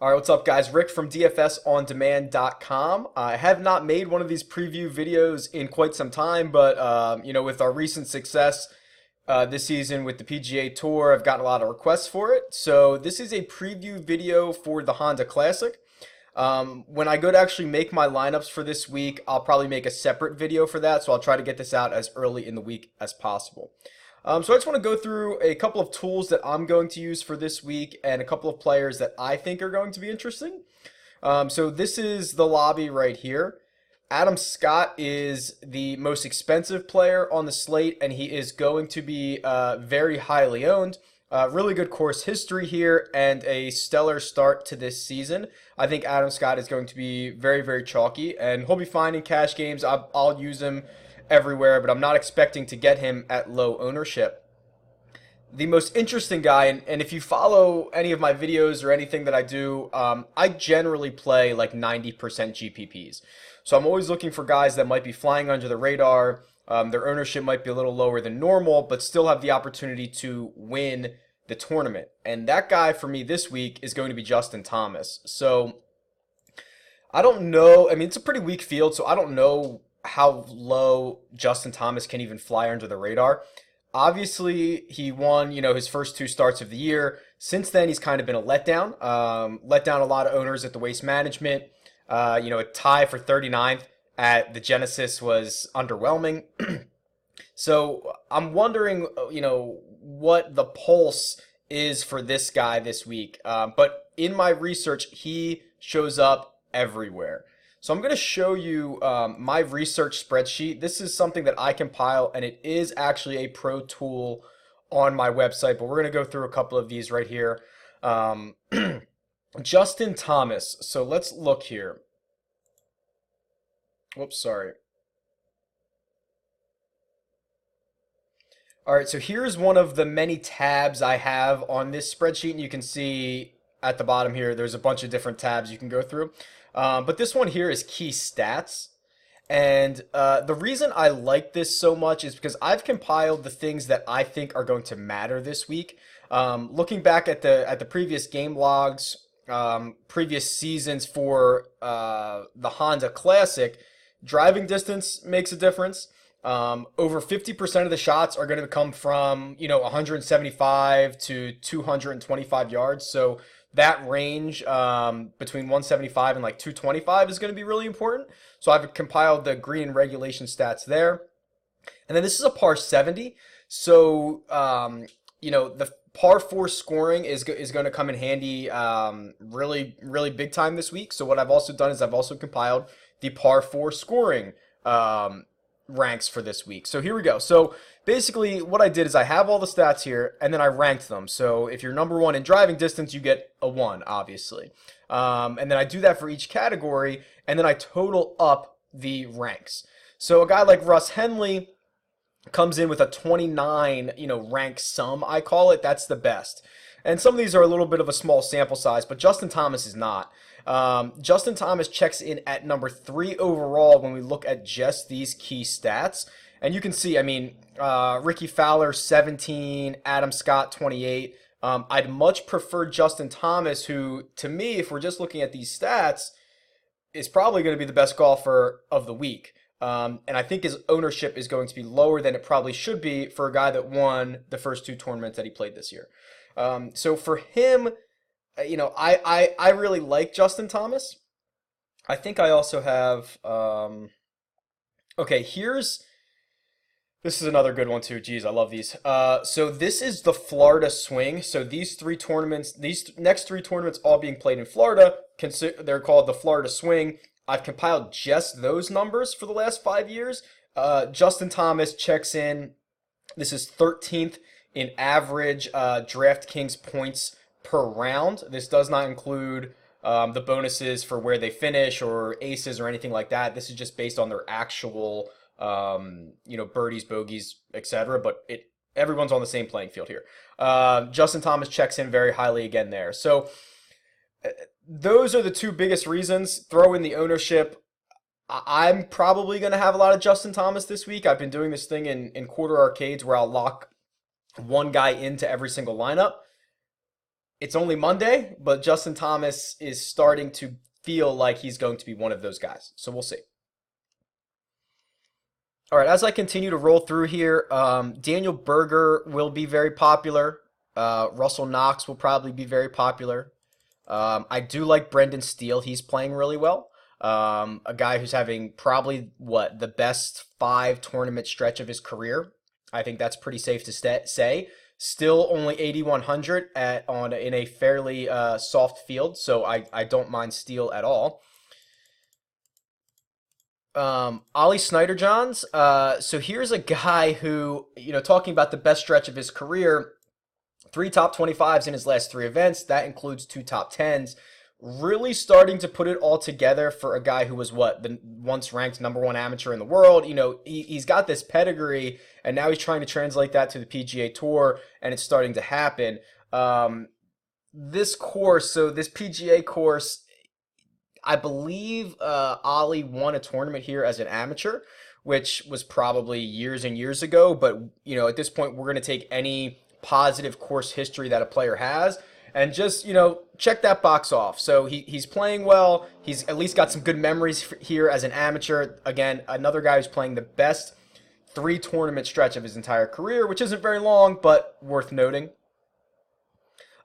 All right, what's up, guys? Rick from DFSOnDemand.com. I have not made one of these preview videos in quite some time, but with our recent success this season with the PGA Tour, I've gotten a lot of requests for it. So this is a preview video for the Honda Classic. When I go to actually make my lineups for this week, I'll probably make a separate video for that. So I'll try to get this out as early in the week as possible. So I just want to go through a couple of tools that I'm going to use for this week and a couple of players that I think are going to be interesting. So this is the lobby right here. Adam Scott is the most expensive player on the slate, and he is going to be very highly owned. Really good course history here and a stellar start to this season. I think Adam Scott is going to be very, very chalky, and he'll be fine in cash games. I'll use him everywhere, but I'm not expecting to get him at low ownership. The most interesting guy, and if you follow any of my videos or anything that I do, I generally play like 90% GPPs. So I'm always looking for guys that might be flying under the radar. Their ownership might be a little lower than normal, but still have the opportunity to win the tournament. And that guy for me this week is going to be Justin Thomas. So I don't know. I mean, it's a pretty weak field, so I don't know how low Justin Thomas can even fly under the radar. Obviously, he won, his first two starts of the year. Since then, he's kind of been a letdown. Let down a lot of owners at the Waste Management. A tie for 39th at the Genesis was underwhelming. So I'm wondering, what the pulse is for this guy this week. But in my research, he shows up everywhere. So I'm going to show you my research spreadsheet. This is something that I compile, and it is actually a pro tool on my website, but we're going to go through a couple of these right here. Justin Thomas. So let's look here. Whoops, sorry. All right, so here's one of the many tabs I have on this spreadsheet, and you can see at the bottom here, there's a bunch of different tabs you can go through. But this one here is key stats. And the reason I like this so much is because I've compiled the things that I think are going to matter this week. Looking back at the previous game logs, previous seasons for the Honda Classic, driving distance makes a difference. Over 50% of the shots are going to come from, 175 to 225 yards. So that range between 175 and like 225 is going to be really important. So I've compiled the green regulation stats there. And then this is a par 70. So, the par 4 scoring is going to come in handy really, really big time this week. So what I've also done is I've also compiled the par 4 scoring ranks for this week. So here we go. So basically what I did is I have all the stats here and then I ranked them. So if you're number 1 in driving distance, you get a 1, obviously. And then I do that for each category and then I total up the ranks. So a guy like Russ Henley comes in with a 29, rank sum, I call it. That's the best. And some of these are a little bit of a small sample size, but Justin Thomas is not. Justin Thomas checks in at number 3 overall when we look at just these key stats. And you can see, Ricky Fowler, 17, Adam Scott, 28. I'd much prefer Justin Thomas, who, to me, if we're just looking at these stats, is probably going to be the best golfer of the week. And I think his ownership is going to be lower than it probably should be for a guy that won the first 2 tournaments that he played this year. So for him, I really like Justin Thomas. I think I also have, okay, this is another good one too. Geez, I love these. So this is the Florida swing. So these next three tournaments all being played in Florida, they're called the Florida swing. I've compiled just those numbers for the last 5 years. Justin Thomas checks in. This is 13th in average DraftKings points per round. This does not include the bonuses for where they finish or aces or anything like that. This is just based on their actual, birdies, bogeys, etc. But everyone's on the same playing field here. Justin Thomas checks in very highly again there. So those are the 2 biggest reasons. Throw in the ownership. I'm probably going to have a lot of Justin Thomas this week. I've been doing this thing in quarter arcades where I'll lock one guy into every single lineup. It's only Monday, but Justin Thomas is starting to feel like he's going to be one of those guys. So we'll see. All right, as I continue to roll through here, Daniel Berger will be very popular. Russell Knox will probably be very popular. I do like Brendan Steele. He's playing really well. A guy who's having probably what the best 5 tournament stretch of his career. I think that's pretty safe to say. Still only 8,100 at on in a fairly soft field, so I don't mind Steele at all. Ollie Snyder-Johns. So here's a guy who, talking about the best stretch of his career, 3 top 25s in his last 3 events. That includes 2 top 10s. Really starting to put it all together for a guy who was what the once ranked #1 amateur in the world. He's got this pedigree, and now he's trying to translate that to the PGA Tour, and it's starting to happen. This course, so this PGA course, I believe Ollie won a tournament here as an amateur, which was probably years and years ago. But at this point, we're going to take any positive course history that a player has and just check that box off. So he's playing well. He's at least got some good memories here as an amateur. Again, another guy who's playing the best 3 tournament stretch of his entire career, which isn't very long, but worth noting.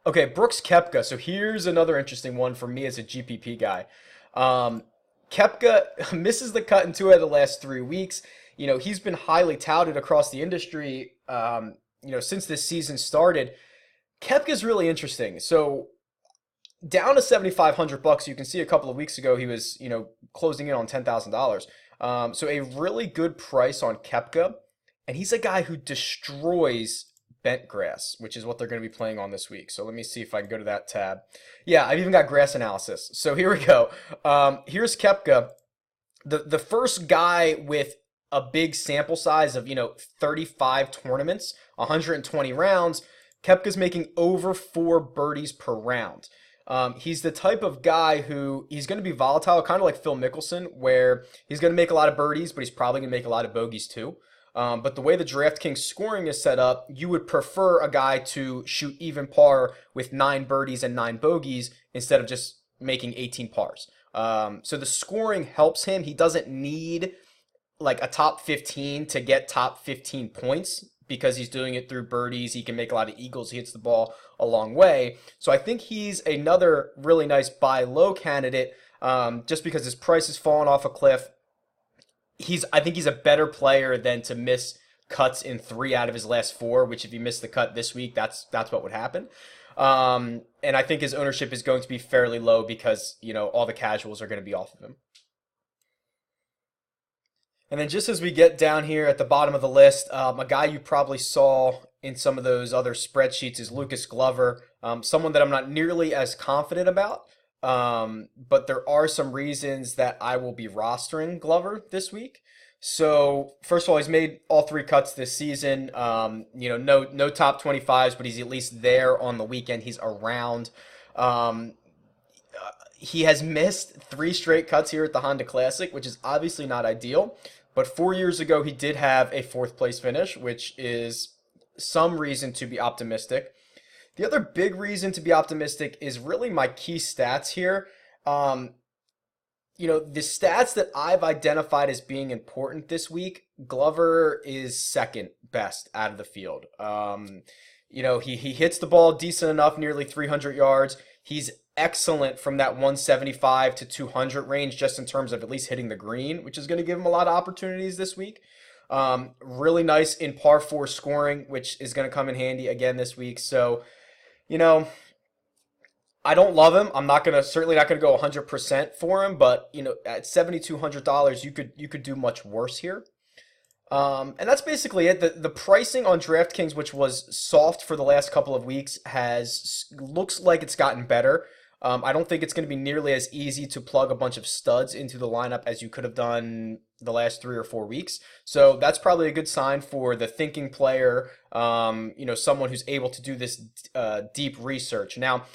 Okay, Brooks Koepka. So here's another interesting one for me as a GPP guy. Koepka misses the cut in 2 out of the last 3 weeks. He's been highly touted across the industry, since this season started. Koepka's really interesting. So down to $7,500. You can see a couple of weeks ago he was, closing in on $10,000. So a really good price on Koepka, and he's a guy who destroys bent grass, which is what they're going to be playing on this week. So let me see if I can go to that tab. Yeah, I've even got grass analysis. So here we go. Here's Koepka, the first guy with a big sample size of 35 tournaments, 120 rounds. Koepka's making over 4 birdies per round. He's the type of guy who he's going to be volatile, kind of like Phil Mickelson, where he's going to make a lot of birdies, but he's probably going to make a lot of bogeys too. But the way the DraftKings scoring is set up, you would prefer a guy to shoot even par with 9 birdies and 9 bogeys instead of just making 18 pars. So the scoring helps him. He doesn't need like a top 15 to get top 15 points because he's doing it through birdies. He can make a lot of eagles. He hits the ball a long way. So I think he's another really nice buy low candidate just because his price has fallen off a cliff. I think he's a better player than to miss cuts in 3 out of his last 4, which if he missed the cut this week, that's what would happen. And I think his ownership is going to be fairly low because, all the casuals are going to be off of him. And then just as we get down here at the bottom of the list, a guy you probably saw in some of those other spreadsheets is Lucas Glover, someone that I'm not nearly as confident about. But there are some reasons that I will be rostering Glover this week. So first of all, he's made all 3 cuts this season. No top 25s, but he's at least there on the weekend. He's around. He has missed 3 straight cuts here at the Honda Classic, which is obviously not ideal. But 4 years ago, he did have a 4th place finish, which is some reason to be optimistic. The other big reason to be optimistic is really my key stats here. The stats that I've identified as being important this week, Glover is 2nd best out of the field. He hits the ball decent enough, nearly 300 yards. He's excellent from that 175 to 200 range, just in terms of at least hitting the green, which is going to give him a lot of opportunities this week. Really nice in par 4 scoring, which is going to come in handy again this week. So, I don't love him. I'm certainly not going to go 100% for him, but at $7,200, you could do much worse here. And that's basically it. The pricing on DraftKings, which was soft for the last couple of weeks, looks like it's gotten better. I don't think it's going to be nearly as easy to plug a bunch of studs into the lineup as you could have done the last 3 or 4 weeks. So that's probably a good sign for the thinking player, someone who's able to do this deep research. Now,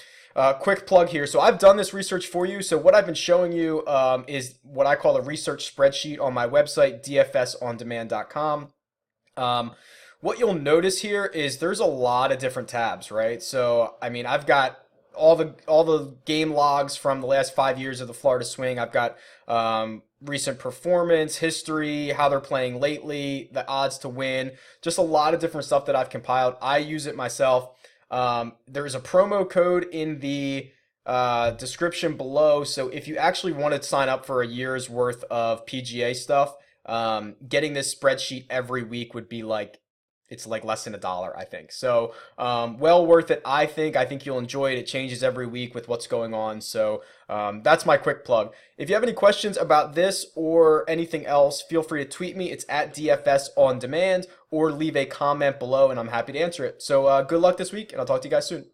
quick plug here. So I've done this research for you. So what I've been showing you is what I call a research spreadsheet on my website, dfsondemand.com. What you'll notice here is there's a lot of different tabs, right? So, I've got all the game logs from the last 5 years of the Florida Swing. I've got recent performance, history, how they're playing lately, the odds to win, just a lot of different stuff that I've compiled. I use it myself. There's a promo code in the description below. So if you actually want to sign up for a year's worth of PGA stuff, getting this spreadsheet every week would be like it's like less than $1, I think. So, well worth it, I think. I think you'll enjoy it. It changes every week with what's going on. So, that's my quick plug. If you have any questions about this or anything else, feel free to tweet me. It's at DFS on demand or leave a comment below and I'm happy to answer it. So, good luck this week and I'll talk to you guys soon.